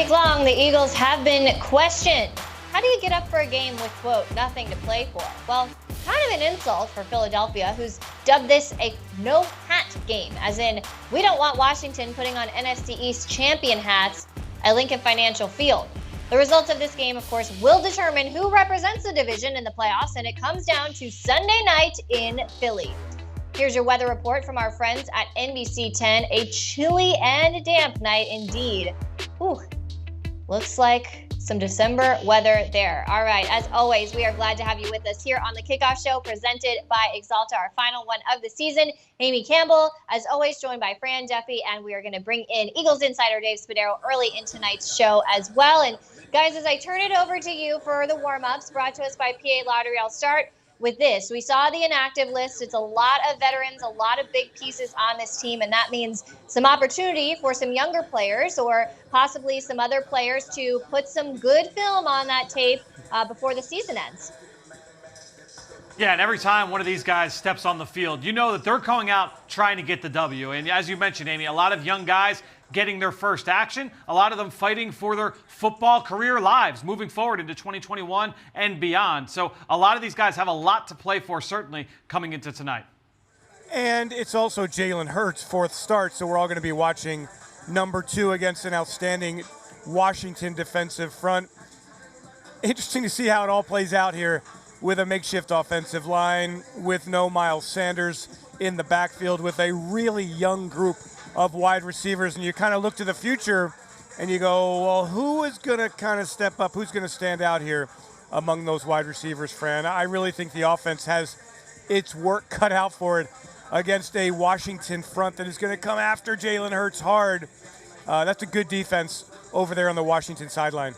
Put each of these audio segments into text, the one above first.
week long, the Eagles have been questioned. How do you get up for a game with, quote, nothing to play for? Well, kind of an insult for Philadelphia, who's dubbed this a no-hat game, as in, we don't want Washington putting on NFC East champion hats at Lincoln Financial Field. The results of this game, of course, will determine who represents the division in the playoffs, and it comes down to Sunday night in Philly. Here's your weather report from our friends at NBC 10. A chilly and damp night indeed. Ooh, looks like some December weather there. All right, as always, we are glad to have you with us here on the Kickoff Show presented by Axalta, our final one of the season. Amy Campbell, as always, joined by Fran Duffy, and we are going to bring in Eagles insider Dave Spadaro early in tonight's show as well. And guys, as I turn it over to you for the warm-ups brought to us by PA Lottery, I'll start with this. We saw the inactive list. It's a lot of veterans, a lot of big pieces on this team, and that means some opportunity for some younger players or possibly some other players to put some good film on that tape before the season ends. Yeah, and every time one of these guys steps on the field, you know that they're going out trying to get the W. And as you mentioned, Amy, a lot of young guys getting their first action, a lot of them fighting for their football career lives moving forward into 2021 and beyond. So a lot of these guys have a lot to play for, certainly, coming into tonight. And it's also Jalen Hurts' fourth start, so we're all going to be watching number 2 against an outstanding Washington defensive front. Interesting to see how it all plays out here with a makeshift offensive line, with no Miles Sanders in the backfield, with a really young group of wide receivers, and you kind of look to the future and you go, well, who is going to kind of step up? Who's going to stand out here among those wide receivers, Fran? I really think the offense has its work cut out for it against a Washington front that is going to come after Jalen Hurts hard. That's a good defense over there on the Washington sideline.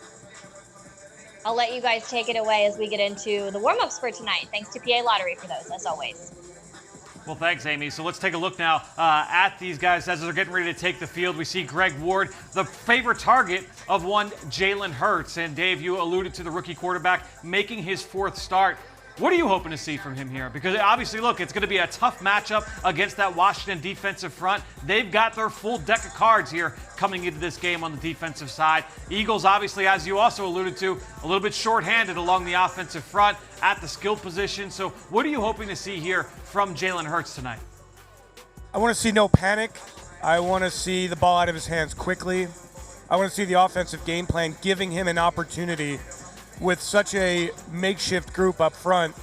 I'll let you guys take it away as we get into the warm-ups for tonight. Thanks to PA Lottery for those, as always. Well, thanks, Amy. So let's take a look now at these guys as they're getting ready to take the field. We see Greg Ward, the favorite target of one Jalen Hurts. And Dave, you alluded to the rookie quarterback making his fourth start. What are you hoping to see from him here? Because obviously, look, it's going to be a tough matchup against that Washington defensive front. They've got their full deck of cards here coming into this game on the defensive side. Eagles, obviously, as you also alluded to, a little bit shorthanded along the offensive front at the skill position. So what are you hoping to see here from Jalen Hurts tonight? I want to see no panic. I want to see the ball out of his hands quickly. I want to see the offensive game plan giving him an opportunity with such a makeshift group up front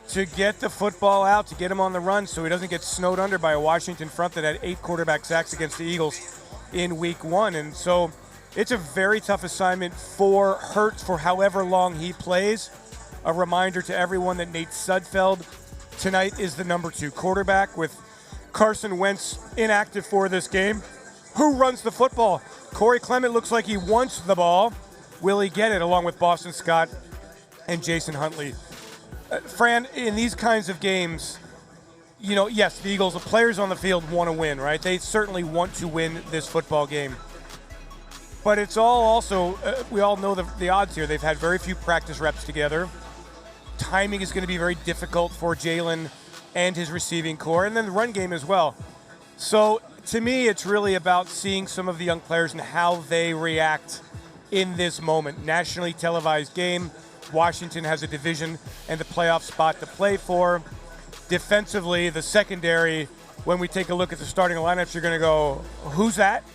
to get the football out, to get him on the run so he doesn't get snowed under by a Washington front that had 8 quarterback sacks against the Eagles in week 1. And so it's a very tough assignment for Hurts for however long he plays. A reminder to everyone that Nate Sudfeld tonight is the number 2 quarterback with Carson Wentz inactive for this game. Who runs the football? Corey Clement looks like he wants the ball. Will he get it, along with Boston Scott and Jason Huntley? Fran, in these kinds of games, you know, yes, the Eagles, the players on the field want to win, right? They certainly want to win this football game. But it's all also, we all know the odds here. They've had very few practice reps together. Timing is going to be very difficult for Jalen and his receiving core, and then the run game as well. So to me, it's really about seeing some of the young players and how they react in this moment. Nationally televised game. Washington has a division and the playoff spot to play for. Defensively, the secondary, when we take a look at the starting lineups, you're going to go, who's that?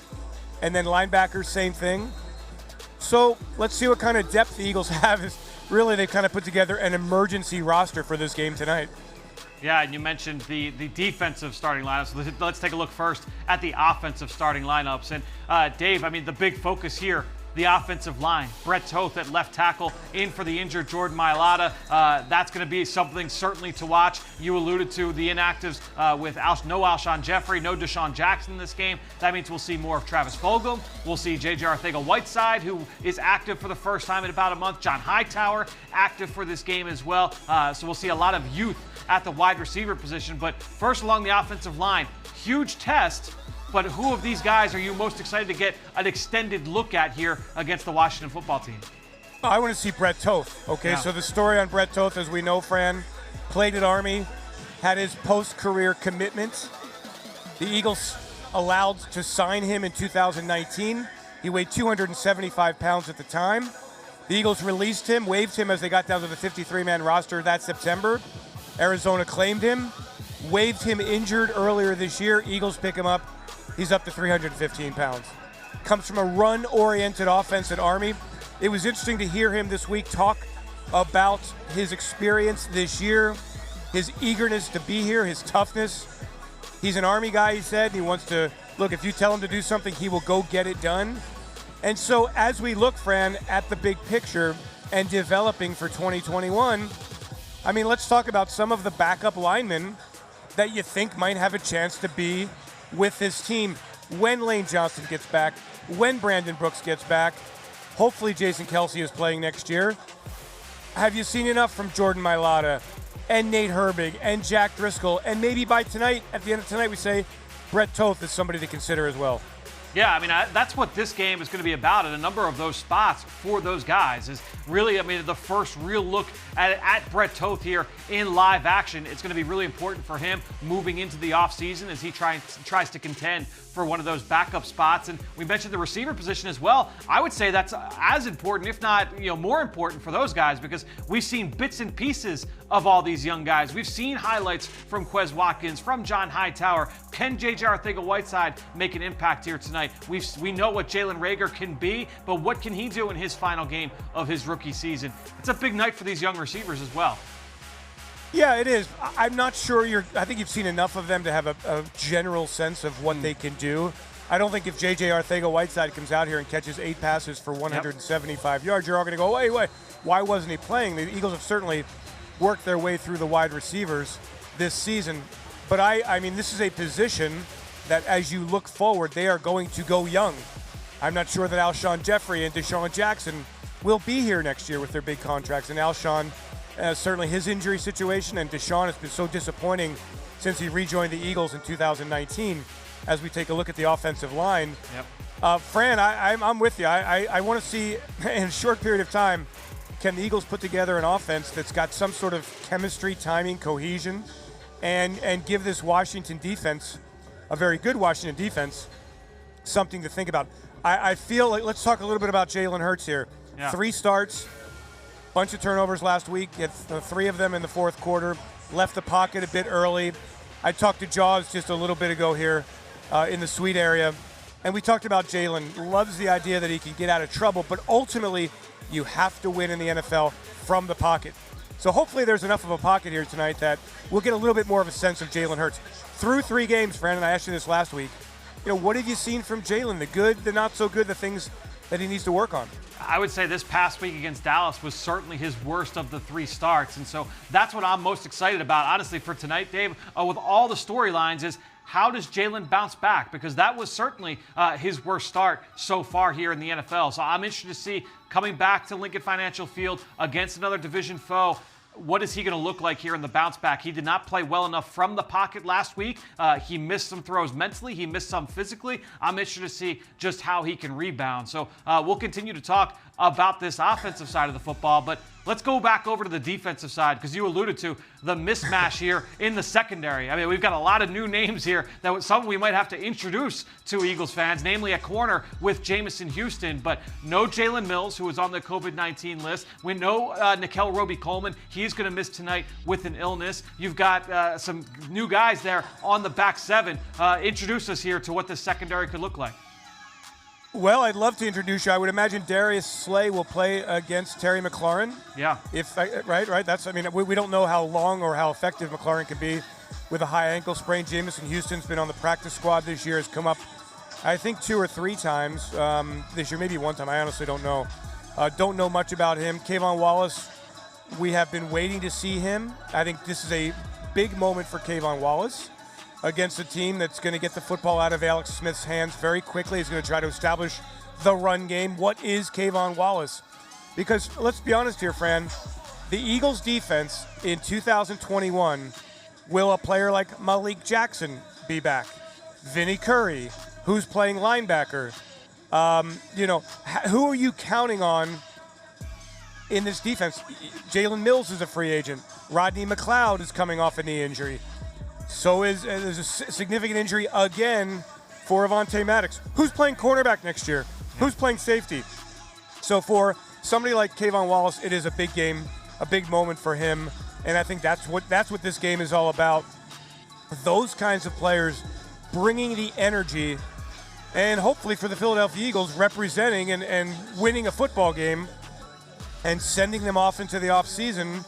And then linebackers, same thing. So let's see what kind of depth the Eagles have. Really, they've kind of put together an emergency roster for this game tonight. Yeah, and you mentioned the defensive starting lineups. Let's take a look first at the offensive starting lineups. And Dave, I mean, the big focus here, the offensive line. Brett Toth at left tackle, in for the injured Jordan Mailata. That's going to be something certainly to watch. You alluded to the inactives with no Alshon Jeffrey, no Deshaun Jackson in this game. That means we'll see more of Travis Fulgham. We'll see J.J. Arcega-Whiteside, who is active for the first time in about a month. John Hightower active for this game as well. So we'll see a lot of youth at the wide receiver position. But first, along the offensive line, huge test. But who of these guys are you most excited to get an extended look at here against the Washington football team? I want to see Brett Toth. Okay, Yeah. So the story on Brett Toth, as we know, Fran, played at Army, had his post-career commitment. The Eagles allowed to sign him in 2019. He weighed 275 pounds at the time. The Eagles released him, waived him as they got down to the 53-man roster that September. Arizona claimed him, waived him injured earlier this year. Eagles pick him up. He's up to 315 pounds. Comes from a run-oriented offense at Army. It was interesting to hear him this week talk about his experience this year, his eagerness to be here, his toughness. He's an Army guy, he said. He wants to, look, if you tell him to do something, he will go get it done. And so as we look, Fran, at the big picture and developing for 2021, I mean, let's talk about some of the backup linemen that you think might have a chance to be with this team when Lane Johnson gets back, when Brandon Brooks gets back. Hopefully Jason Kelce is playing next year. Have you seen enough from Jordan Mailata and Nate Herbig and Jack Driscoll? And maybe by tonight, at the end of tonight, we say Brett Toth is somebody to consider as well. Yeah, I mean, that's what this game is going to be about, and a number of those spots for those guys is really, I mean, the first real look at Brett Toth here in live action. It's going to be really important for him moving into the offseason as he tries to contend for one of those backup spots. And we mentioned the receiver position as well. I would say that's as important, if not, more important for those guys, because we've seen bits and pieces of all these young guys. We've seen highlights from Quez Watkins, from John Hightower. Can J.J. Arcega-Whiteside make an impact here tonight? We know what Jalen Reagor can be, but what can he do in his final game of his rookie season? It's a big night for these young receivers as well. Yeah, it is. I'm not sure I think you've seen enough of them to have a general sense of what they can do. I don't think if J.J. Arcega-Whiteside comes out here and catches 8 passes for 175 yards, you're all going to go, wait, why wasn't he playing? The Eagles have certainly worked their way through the wide receivers this season. But I mean, this is a position that as you look forward, they are going to go young. I'm not sure that Alshon Jeffrey and Deshaun Jackson will be here next year with their big contracts. And Alshon, certainly his injury situation, and Deshaun has been so disappointing since he rejoined the Eagles in 2019 as we take a look at the offensive line. Yep. Fran, I'm with you. I want to see in a short period of time, can the Eagles put together an offense that's got some sort of chemistry, timing, cohesion, and give this Washington defense, a very good Washington defense, something to think about. I feel like, let's talk a little bit about Jalen Hurts here. Yeah. 3 starts, bunch of turnovers last week, had 3 of them in the fourth quarter, left the pocket a bit early. I talked to Jaws just a little bit ago here in the suite area, and we talked about Jalen. Loves the idea that he can get out of trouble, but ultimately you have to win in the NFL from the pocket. So hopefully there's enough of a pocket here tonight that we'll get a little bit more of a sense of Jalen Hurts. Through 3 games, Fran, and I asked you this last week, what have you seen from Jalen? The good, the not so good, the things that he needs to work on? I would say this past week against Dallas was certainly his worst of the 3 starts. And so that's what I'm most excited about, honestly, for tonight, Dave, with all the storylines is how does Jalen bounce back? Because that was certainly his worst start so far here in the NFL. So I'm interested to see coming back to Lincoln Financial Field against another division foe. What is he going to look like here in the bounce back? He did not play well enough from the pocket last week. He missed some throws mentally. He missed some physically. I'm interested to see just how he can rebound. So we'll continue to talk about this offensive side of the football, but let's go back over to the defensive side because you alluded to the mismatch here in the secondary. I mean, we've got a lot of new names here that some we might have to introduce to Eagles fans, namely at corner with Jamison Houston, but no Jalen Mills, who is on the COVID-19 list. We know Nickel Roby-Coleman. He's going to miss tonight with an illness. You've got some new guys there on the back 7. Introduce us here to what this secondary could look like. Well, I'd love to introduce you. I would imagine Darius Slay will play against Terry McLaurin. Yeah. Right. That's. I mean, we don't know how long or how effective McLaurin can be with a high ankle sprain. Jamison Houston's been on the practice squad this year. Has come up, I think, 2 or 3 times this year. Maybe 1 time. I honestly don't know. Don't know much about him. Kayvon Wallace, we have been waiting to see him. I think this is a big moment for Kayvon Wallace against a team that's going to get the football out of Alex Smith's hands very quickly. He's going to try to establish the run game. What is Kayvon Wallace? Because let's be honest here, Fran, the Eagles defense in 2021, will a player like Malik Jackson be back? Vinnie Curry, who's playing linebacker? Who are you counting on in this defense? Jalen Mills is a free agent. Rodney McLeod is coming off a knee injury. So there's a significant injury again for Avonte Maddox. Who's playing cornerback next year? who's playing safety. So for somebody like Kayvon Wallace, it is a big game, a big moment for him, and I think that's what this game is all about. Those kinds of players bringing the energy, and hopefully for the Philadelphia Eagles, representing and winning a football game and sending them off into the offseason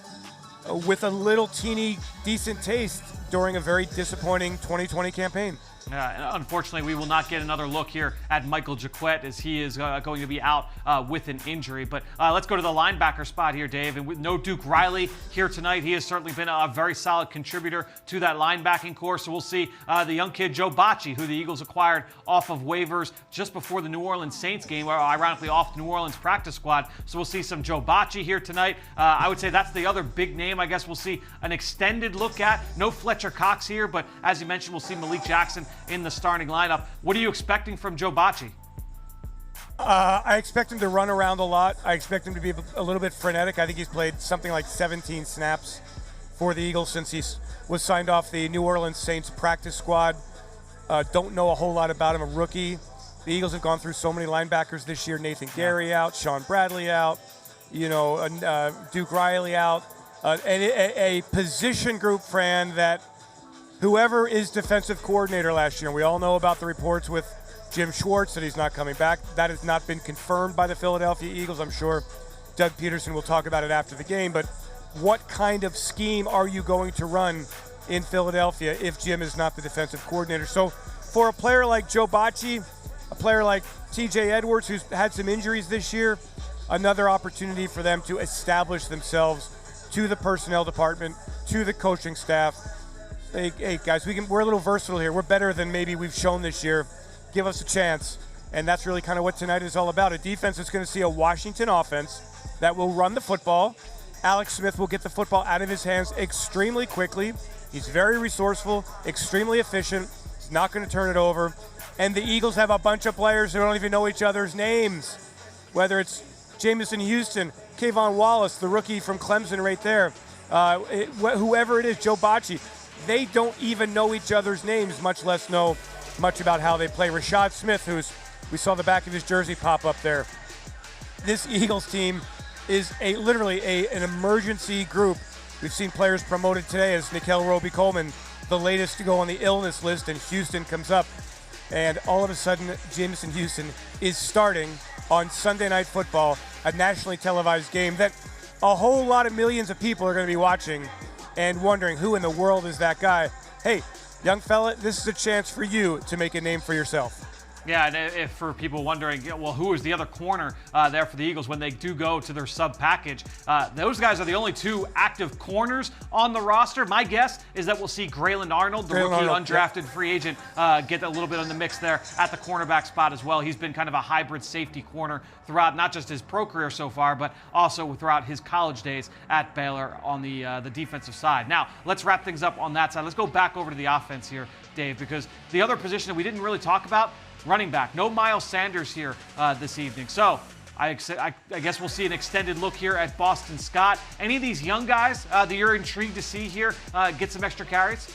with a little teeny decent taste during a very disappointing 2020 campaign. Unfortunately, we will not get another look here at Michael Jacquet as he is going to be out with an injury. But let's go to the linebacker spot here, Dave. And with no Duke Riley here tonight, he has certainly been a very solid contributor to that linebacking core. So we'll see the young kid Joe Bacci, who the Eagles acquired off of waivers just before the New Orleans Saints game, or ironically off the New Orleans practice squad. So we'll see some Joe Bacci here tonight. I would say that's the other big name I guess we'll see an extended look at. No Fletcher Cox here, but as you mentioned, we'll see Malik Jackson in the starting lineup. What are you expecting from Joe Bacci? I expect him to run around a lot. I expect him to be a little bit frenetic. I think he's played something like 17 snaps for the Eagles since he was signed off the New Orleans Saints practice squad. Don't know a whole lot about him, a rookie. The Eagles have gone through so many linebackers this year. Nathan Gary out, Sean Bradley out, Duke Riley out. And a position group, Fran, that whoever is defensive coordinator last year, and we all know about the reports with Jim Schwartz that he's not coming back. That has not been confirmed by the Philadelphia Eagles. I'm sure Doug Peterson will talk about it after the game. But what kind of scheme are you going to run in Philadelphia if Jim is not the defensive coordinator? So for a player like Joe Bacci, a player like TJ Edwards, who's had some injuries this year, another opportunity for them to establish themselves to the personnel department, to the coaching staff. Hey guys, we're a little versatile here. We're better than maybe we've shown this year. Give us a chance. And that's really kind of what tonight is all about. A defense that's going to see a Washington offense that will run the football. Alex Smith will get the football out of his hands extremely quickly. He's very resourceful, extremely efficient. He's not going to turn it over. And the Eagles have a bunch of players who don't even know each other's names. Whether it's Jamison Houston, Kayvon Wallace, the rookie from Clemson right there, whoever it is, Joe Bacci, they don't even know each other's names, much less know much about how they play. Rashad Smith, we saw the back of his jersey pop up there. This Eagles team is literally an emergency group. We've seen players promoted today as Nickel Roby-Coleman, the latest to go on the illness list, and Houston comes up. And all of a sudden, Jamison Houston is starting on Sunday Night Football, a nationally televised game that a whole lot of millions of people are going to be watching and wondering who in the world is that guy. Hey, young fella, this is a chance for you to make a name for yourself. Yeah, and if for people wondering, well, who is the other corner there for the Eagles when they do go to their sub package? Those guys are the only two active corners on the roster. My guess is that we'll see Grayland Arnold, the rookie undrafted free agent, get a little bit in the mix there at the cornerback spot as well. He's been kind of a hybrid safety corner throughout not just his pro career so far, but also throughout his college days at Baylor on the defensive side. Now, let's wrap things up on that side. Let's go back over to the offense here, Dave, because the other position that we didn't really talk about, running back. No Miles Sanders here this evening. So I guess we'll see an extended look here at Boston Scott. Any of these young guys that you're intrigued to see here get some extra carries?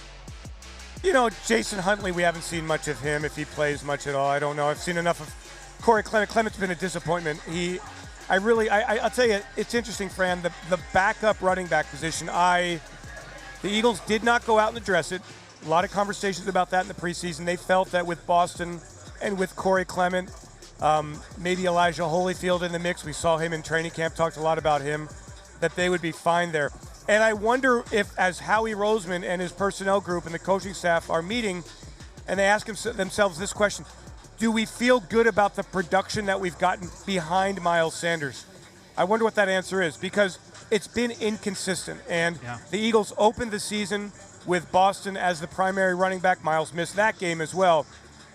Jason Huntley, we haven't seen much of him, if he plays much at all. I don't know. I've seen enough of Corey Clement. Clement's been a disappointment. I'll tell you, it's interesting, Fran, the backup running back position. The Eagles did not go out and address it. A lot of conversations about that in the preseason. They felt that with Boston and with Corey Clement, maybe Elijah Holyfield in the mix. We saw him in training camp, talked a lot about him, that they would be fine there. And I wonder if, as Howie Roseman and his personnel group and the coaching staff are meeting, and they ask themselves this question, do we feel good about the production that we've gotten behind Miles Sanders? I wonder what that answer is, because it's been inconsistent. And the Eagles opened the season with Boston as the primary running back. Miles missed that game as well.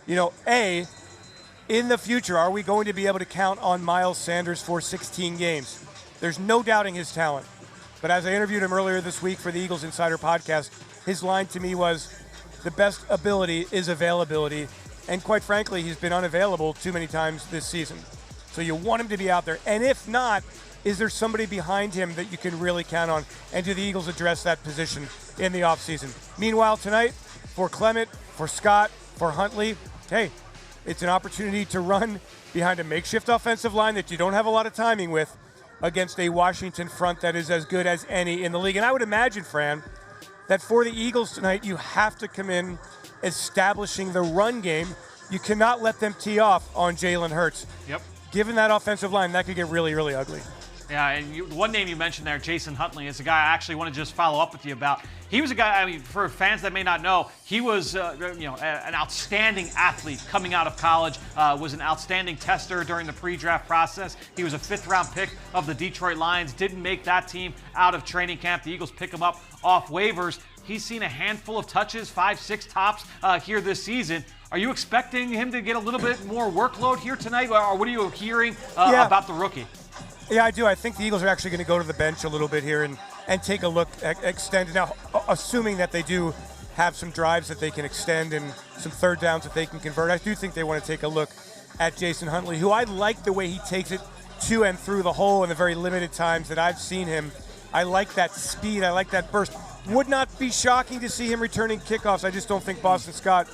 In the future, are we going to be able to count on Miles Sanders for 16 games? There's no doubting his talent. But as I interviewed him earlier this week for the Eagles Insider podcast, his line to me was, the best ability is availability. And quite frankly, he's been unavailable too many times this season. So you want him to be out there. And if not, is there somebody behind him that you can really count on? And do the Eagles address that position in the offseason? Meanwhile, tonight, for Clement, for Scott, for Huntley, hey, It's an opportunity to run behind a makeshift offensive line that you don't have a lot of timing with against a Washington front that is as good as any in the league. And I would imagine, Fran, that for the Eagles tonight, you have to come in establishing the run game. You cannot let them tee off on Jalen Hurts. Yep. Given that offensive line, that could get really, really ugly. Yeah, and one name you mentioned there, Jason Huntley, is a guy I actually want to just follow up with you about. He was a guy, I mean, for fans that may not know, he was, an outstanding athlete coming out of college, was an outstanding tester during the pre-draft process. He was a 5th-round pick of the Detroit Lions, didn't make that team out of training camp. The Eagles pick him up off waivers. He's seen a handful of touches, 5, 6 tops here this season. Are you expecting him to get a little bit more workload here tonight, or what are you hearing about the rookie? Yeah, I do. I think the Eagles are actually going to go to the bench a little bit here and take a look, extend. Now, assuming that they do have some drives that they can extend and some third downs that they can convert, I do think they want to take a look at Jason Huntley, who I like the way he takes it to and through the hole in the very limited times that I've seen him. I like that speed. I like that burst. Would not be shocking to see him returning kickoffs. I just don't think Boston Scott,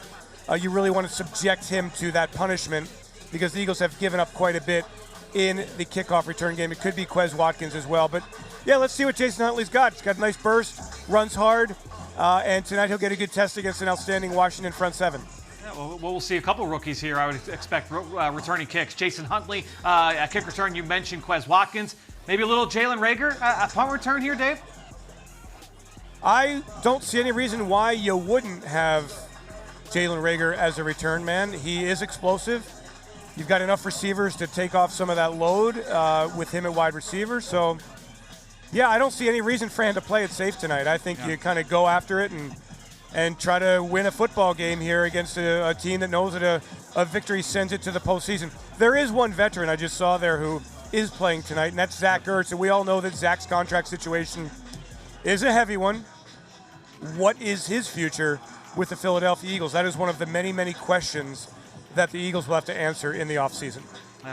you really want to subject him to that punishment because the Eagles have given up quite a bit in the kickoff return game. It could be Quez Watkins as well. But, yeah, let's see what Jason Huntley's got. He's got a nice burst, runs hard, and tonight he'll get a good test against an outstanding Washington front seven. Yeah, well, we'll see a couple rookies here, I would expect, returning kicks. Jason Huntley, a kick return, you mentioned Quez Watkins. Maybe a little Jalen Reagor, a punt return here, Dave? I don't see any reason why you wouldn't have Jalen Reagor as a return man. He is explosive. You've got enough receivers to take off some of that load with him at wide receiver. So, yeah, I don't see any reason, Fran, to play it safe tonight. I think you kind of go after it and try to win a football game here against a team that knows that a victory sends it to the postseason. There is one veteran I just saw there who is playing tonight, and that's Zach Ertz. And we all know that Zach's contract situation is a heavy one. What is his future with the Philadelphia Eagles? That is one of the many, many questions that the Eagles will have to answer in the offseason.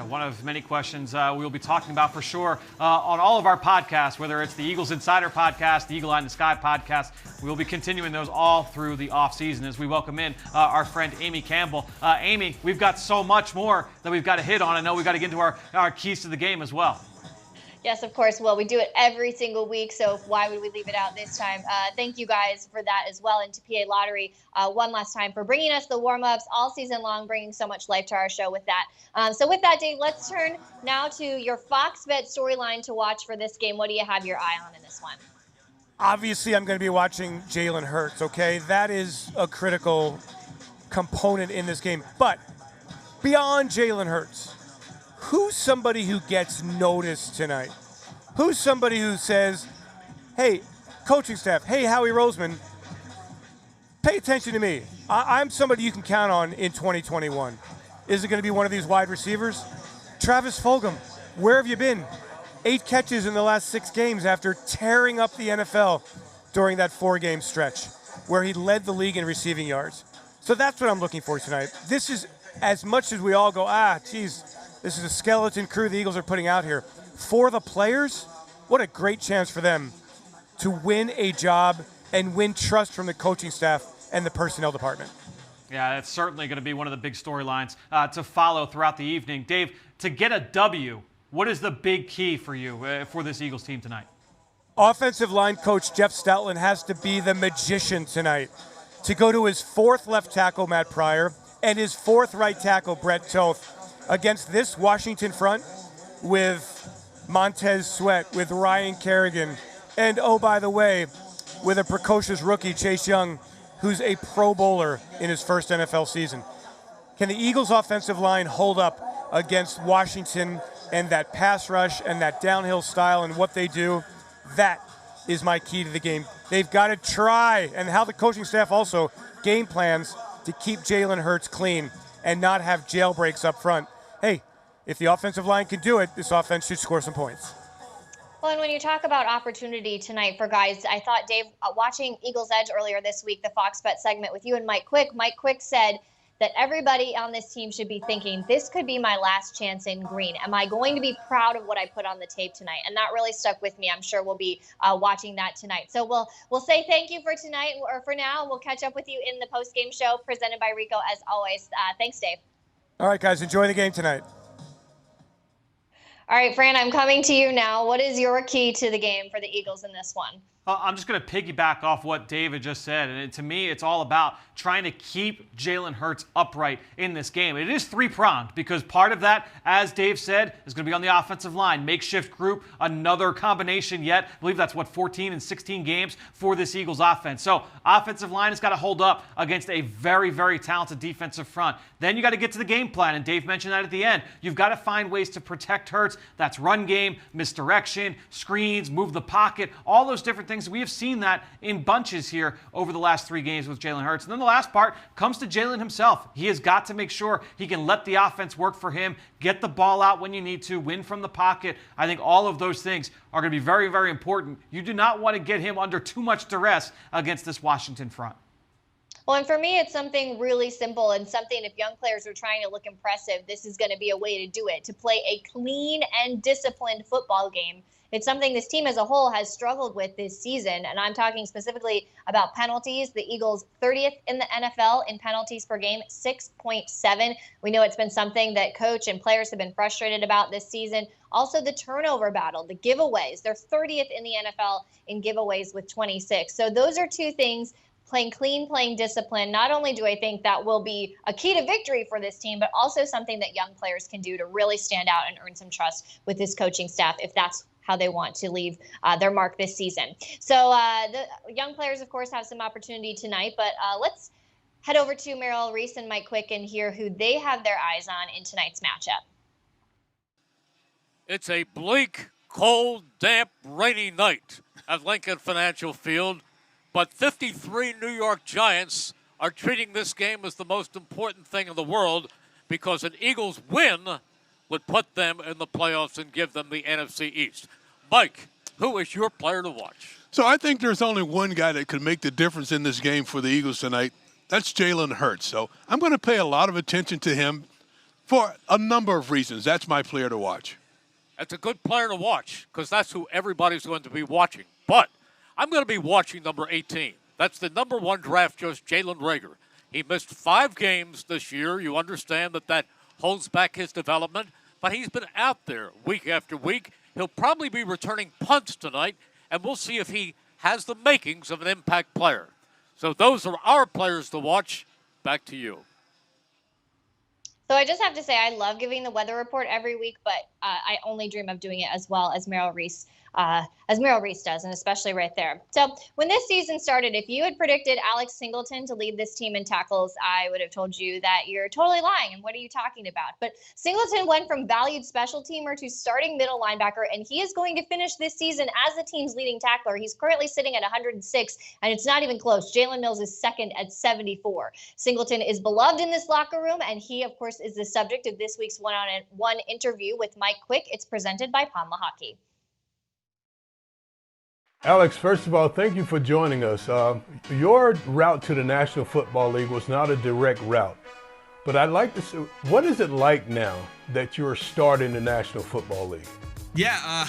One of many questions we'll be talking about for sure on all of our podcasts, whether it's the Eagles Insider podcast, the Eagle Eye in the Sky podcast. We'll be continuing those all through the offseason as we welcome in our friend Amy Campbell. Amy, we've got so much more that we've got to hit on. I know we've got to get into our keys to the game as well. Yes, of course. Well, we do it every single week, so why would we leave it out this time? Thank you guys for that as well, and to PA Lottery one last time for bringing us the warm-ups all season long, bringing so much life to our show with that. So with that, Dave, let's turn now to your Fox Bet storyline to watch for this game. What do you have your eye on in this one? Obviously, I'm going to be watching Jalen Hurts, okay? That is a critical component in this game. But beyond Jalen Hurts, who's somebody who gets noticed tonight? Who's somebody who says, hey, coaching staff, hey, Howie Roseman, pay attention to me. I'm somebody you can count on in 2021. Is it going to be one of these wide receivers? Travis Fulgham, where have you been? 8 catches in the last 6 games after tearing up the NFL during that 4-game stretch where he led the league in receiving yards. So that's what I'm looking for tonight. This is as much as we all go, geez, this is a skeleton crew the Eagles are putting out here. For the players, what a great chance for them to win a job and win trust from the coaching staff and the personnel department. Yeah, that's certainly going to be one of the big storylines to follow throughout the evening. Dave, to get a W, what is the big key for you for this Eagles team tonight? Offensive line coach Jeff Stoutland has to be the magician tonight to go to his 4th left tackle, Matt Pryor, and his 4th right tackle, Brett Toth, against this Washington front with Montez Sweat, with Ryan Kerrigan, and, oh, by the way, with a precocious rookie, Chase Young, who's a Pro Bowler in his first NFL season. Can the Eagles' offensive line hold up against Washington and that pass rush and that downhill style and what they do? That is my key to the game. They've got to try, and how the coaching staff also game plans to keep Jalen Hurts clean and not have jailbreaks up front. Hey, if the offensive line can do it, this offense should score some points. Well, and when you talk about opportunity tonight for guys, I thought, Dave, watching Eagles Edge earlier this week, the Fox Bet segment with you and Mike Quick said that everybody on this team should be thinking, this could be my last chance in green. Am I going to be proud of what I put on the tape tonight? And that really stuck with me. I'm sure we'll be watching that tonight. So we'll say thank you for tonight, or for now. We'll catch up with you in the post-game show presented by Rico as always. Thanks, Dave. All right, guys, enjoy the game tonight. All right, Fran, I'm coming to you now. What is your key to the game for the Eagles in this one? I'm just going to piggyback off what David just said. And to me, it's all about trying to keep Jalen Hurts upright in this game. It is three-pronged because part of that, as Dave said, is going to be on the offensive line. Makeshift group, another combination yet. I believe that's, 14 and 16 games for this Eagles offense. So offensive line has got to hold up against a very, very talented defensive front. Then you got to get to the game plan, and Dave mentioned that at the end. You've got to find ways to protect Hurts. That's run game, misdirection, screens, move the pocket, all those different things. We have seen that in bunches here over the last 3 games with Jalen Hurts. And then the last part comes to Jalen himself. He has got to make sure he can let the offense work for him, get the ball out when you need to, win from the pocket. I think all of those things are going to be very, very important. You do not want to get him under too much duress against this Washington front. Well, and for me, it's something really simple and something if young players are trying to look impressive, this is going to be a way to do it, to play a clean and disciplined football game. It's something this team as a whole has struggled with this season, and I'm talking specifically about penalties. The Eagles 30th in the NFL in penalties per game, 6.7. We know it's been something that coach and players have been frustrated about this season. Also, the turnover battle, the giveaways. They're 30th in the NFL in giveaways with 26. So those are two things. Playing clean, playing discipline. Not only do I think that will be a key to victory for this team, but also something that young players can do to really stand out and earn some trust with this coaching staff if that's how they want to leave their mark this season. So the young players, of course, have some opportunity tonight, but let's head over to Merrill Reese and Mike Quick and hear who they have their eyes on in tonight's matchup. It's a bleak, cold, damp, rainy night at Lincoln Financial Field. But 53 New York Giants are treating this game as the most important thing in the world because an Eagles win would put them in the playoffs and give them the NFC East. Mike, who is your player to watch? So I think there's only one guy that could make the difference in this game for the Eagles tonight. That's Jalen Hurts. So I'm going to pay a lot of attention to him for a number of reasons. That's my player to watch. That's a good player to watch because that's who everybody's going to be watching. But I'm going to be watching number 18. That's the number 1 draft choice, Jalen Reagor. He missed 5 games this year. You understand that holds back his development, but he's been out there week after week. He'll probably be returning punts tonight, and we'll see if he has the makings of an impact player. So those are our players to watch. Back to you. So I just have to say I love giving the weather report every week, but I only dream of doing it as well as Merrill Reese does, and especially right there. So when this season started, if you had predicted Alex Singleton to lead this team in tackles, I would have told you that you're totally lying, and what are you talking about? But Singleton went from valued special teamer to starting middle linebacker, and he is going to finish this season as the team's leading tackler. He's currently sitting at 106, and it's not even close. Jalen Mills is second at 74. Singleton is beloved in this locker room, and he, of course, is the subject of this week's one-on-one interview with Mike Quick. It's presented by Ponla Hockey. Alex, first of all, thank you for joining us. Your route to the National Football League was not a direct route, but I'd like to see, what is it like now that you're starting the National Football League? Yeah,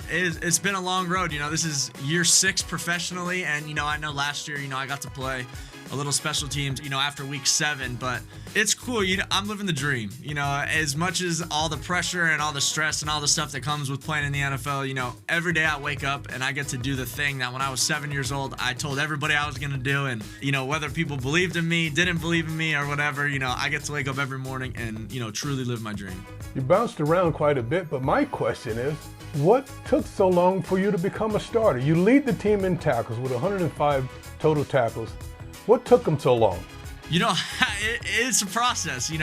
it's been a long road. This is year 6 professionally, and I know last year, I got to play a little special teams, after week 7, but it's cool. I'm living the dream. As much as all the pressure and all the stress and all the stuff that comes with playing in the NFL, every day I wake up and I get to do the thing that when I was 7 years old, I told everybody I was going to do. And, whether people believed in me, didn't believe in me or whatever, I get to wake up every morning and, truly live my dream. You bounced around quite a bit, but my question is, what took so long for you to become a starter? You lead the team in tackles with 105 total tackles. What took them so long? It's a process. The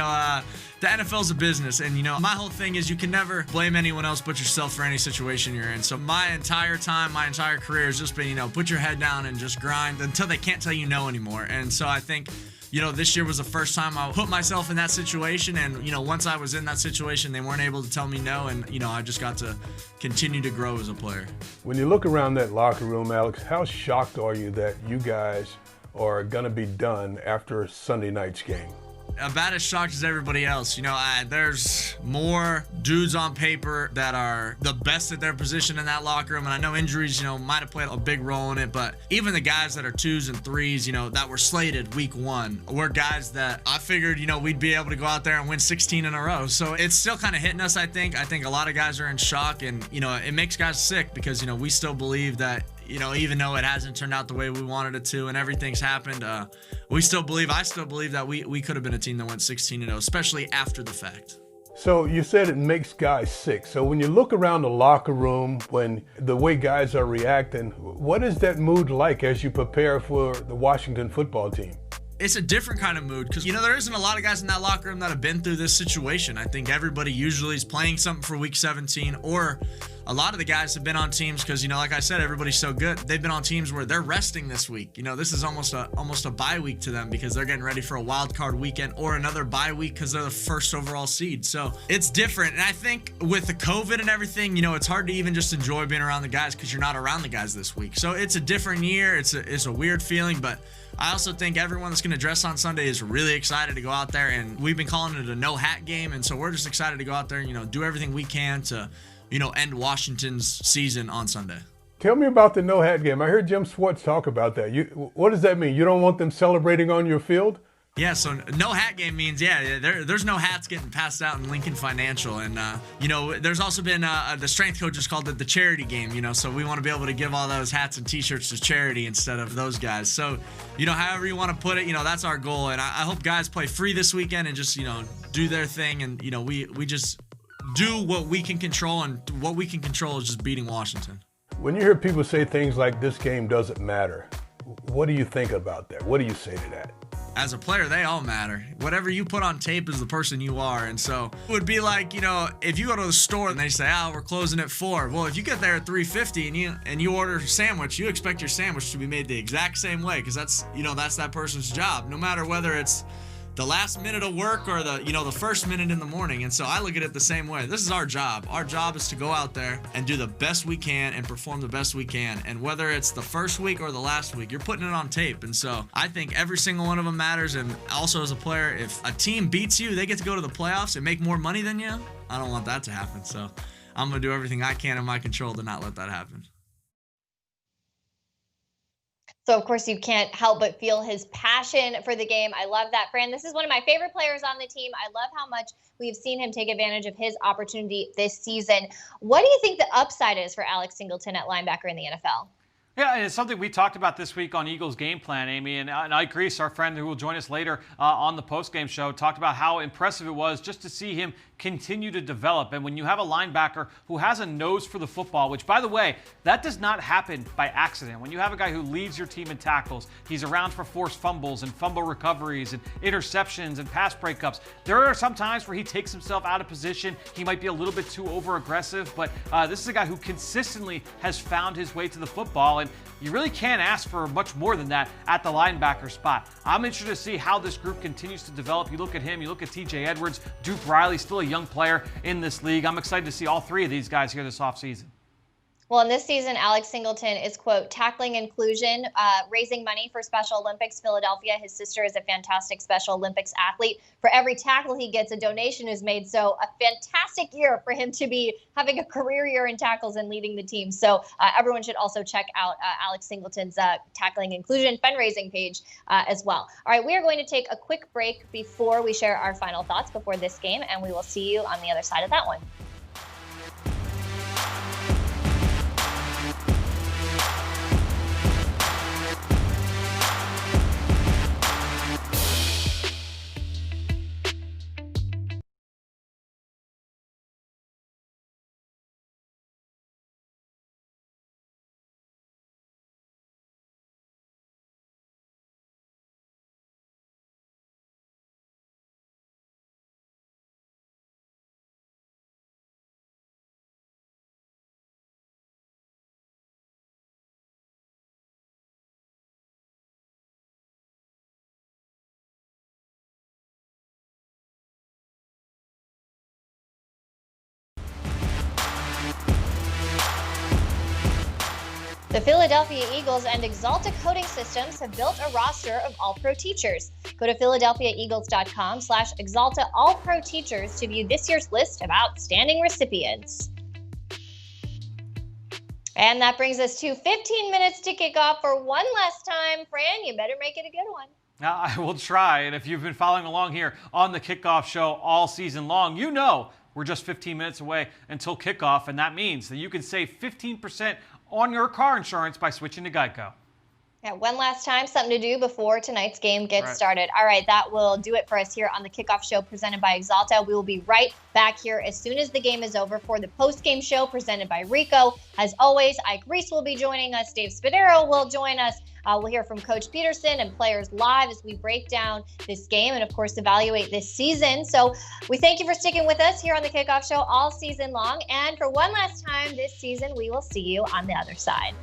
NFL's a business, and my whole thing is you can never blame anyone else but yourself for any situation you're in. So my entire career has just been, put your head down and just grind until they can't tell you no anymore. And so I think, this year was the first time I put myself in that situation, and once I was in that situation, they weren't able to tell me no, and I just got to continue to grow as a player. When you look around that locker room, Alex, how shocked are you that you guys are going to be done after Sunday night's game? about as shocked as everybody else. There's more dudes on paper that are the best at their position in that locker room, and I know injuries, might have played a big role in it, but even the guys that are 2s and 3s, that were slated week 1 were guys that I figured, we'd be able to go out there and win 16 in a row. So it's still kind of hitting us, I think. I think a lot of guys are in shock, and, it makes guys sick because, we still believe that, even though it hasn't turned out the way we wanted it to and everything's happened, I still believe that we could have been a team that went 16-0, especially after the fact. So you said it makes guys sick. So when you look around the locker room, when the way guys are reacting, what is that mood like as you prepare for the Washington football team? It's a different kind of mood because, there isn't a lot of guys in that locker room that have been through this situation. I think everybody usually is playing something for week 17, or a lot of the guys have been on teams because, like I said, everybody's so good. They've been on teams where they're resting this week. This is almost a bye week to them because they're getting ready for a wild card weekend or another bye week because they're the first overall seed. So it's different. And I think with the COVID and everything, it's hard to even just enjoy being around the guys because you're not around the guys this week. So it's a different year. It's a weird feeling, but I also think everyone that's going to dress on Sunday is really excited to go out there, and we've been calling it a no-hat game, and so we're just excited to go out there and, do everything we can to, end Washington's season on Sunday. Tell me about the no-hat game. I heard Jim Swartz talk about that. What does that mean? You don't want them celebrating on your field? Yeah, so no hat game means, there's no hats getting passed out in Lincoln Financial. And, there's also been, the strength coaches called it the charity game, so we want to be able to give all those hats and T-shirts to charity instead of those guys. So, however you want to put it, that's our goal. And I hope guys play free this weekend and just, do their thing. And, we just do what we can control, and what we can control is just beating Washington. When you hear people say things like this game doesn't matter, what do you think about that? What do you say to that? As a player, they all matter. Whatever you put on tape is the person you are. And so it would be like, if you go to the store and they say, we're closing at 4. Well, if you get there at 3:50 and you order a sandwich, you expect your sandwich to be made the exact same way because that's that person's job, no matter whether it's the last minute of work or the first minute in the morning. And so I look at it the same way. This is our job. Our job is to go out there and do the best we can and perform the best we can. And whether it's the first week or the last week, you're putting it on tape. And so I think every single one of them matters. And also as a player, if a team beats you, they get to go to the playoffs and make more money than you. I don't want that to happen. So I'm going to do everything I can in my control to not let that happen. So, of course, you can't help but feel his passion for the game. I love that, Fran. This is one of my favorite players on the team. I love how much we've seen him take advantage of his opportunity this season. What do you think the upside is for Alex Singleton at linebacker in the NFL? Yeah, and it's something we talked about this week on Eagles Game Plan, Amy. And Ike Reese, our friend who will join us later on the postgame show, talked about how impressive it was just to see him continue to develop. And when you have a linebacker who has a nose for the football, which, by the way, that does not happen by accident. When you have a guy who leads your team in tackles, he's around for forced fumbles and fumble recoveries and interceptions and pass breakups. There are some times where he takes himself out of position. He might be a little bit too over-aggressive, but this is a guy who consistently has found his way to the football. And you really can't ask for much more than that at the linebacker spot. I'm interested to see how this group continues to develop. You look at him, you look at TJ Edwards, Duke Riley, still a young player in this league. I'm excited to see all three of these guys here this offseason. Well, in this season, Alex Singleton is, quote, tackling inclusion, raising money for Special Olympics Philadelphia. His sister is a fantastic Special Olympics athlete. For every tackle he gets, a donation is made. So a fantastic year for him to be having a career year in tackles and leading the team. So everyone should also check out Alex Singleton's tackling inclusion fundraising page as well. All right, we are going to take a quick break before we share our final thoughts before this game, and we will see you on the other side of that one. The Philadelphia Eagles and Axalta Coating Systems have built a roster of all-pro teachers. Go to philadelphiaeagles.com/Axalta All-Pro Teachers to view this year's list of outstanding recipients. And that brings us to 15 minutes to kick off for one last time. Fran, you better make it a good one. Now, I will try, and if you've been following along here on the Kickoff Show all season long, you know we're just 15 minutes away until kickoff, and that means that you can save 15% on your car insurance by switching to Geico. Yeah, one last time, something to do before tonight's game gets started. All right, that will do it for us here on the Kickoff Show presented by Axalta. We will be right back here as soon as the game is over for the post-game show presented by Rico. As always, Ike Reese will be joining us. Dave Spadaro will join us. We'll hear from Coach Peterson and players live as we break down this game and, of course, evaluate this season. So we thank you for sticking with us here on the Kickoff Show all season long. And for one last time this season, we will see you on the other side.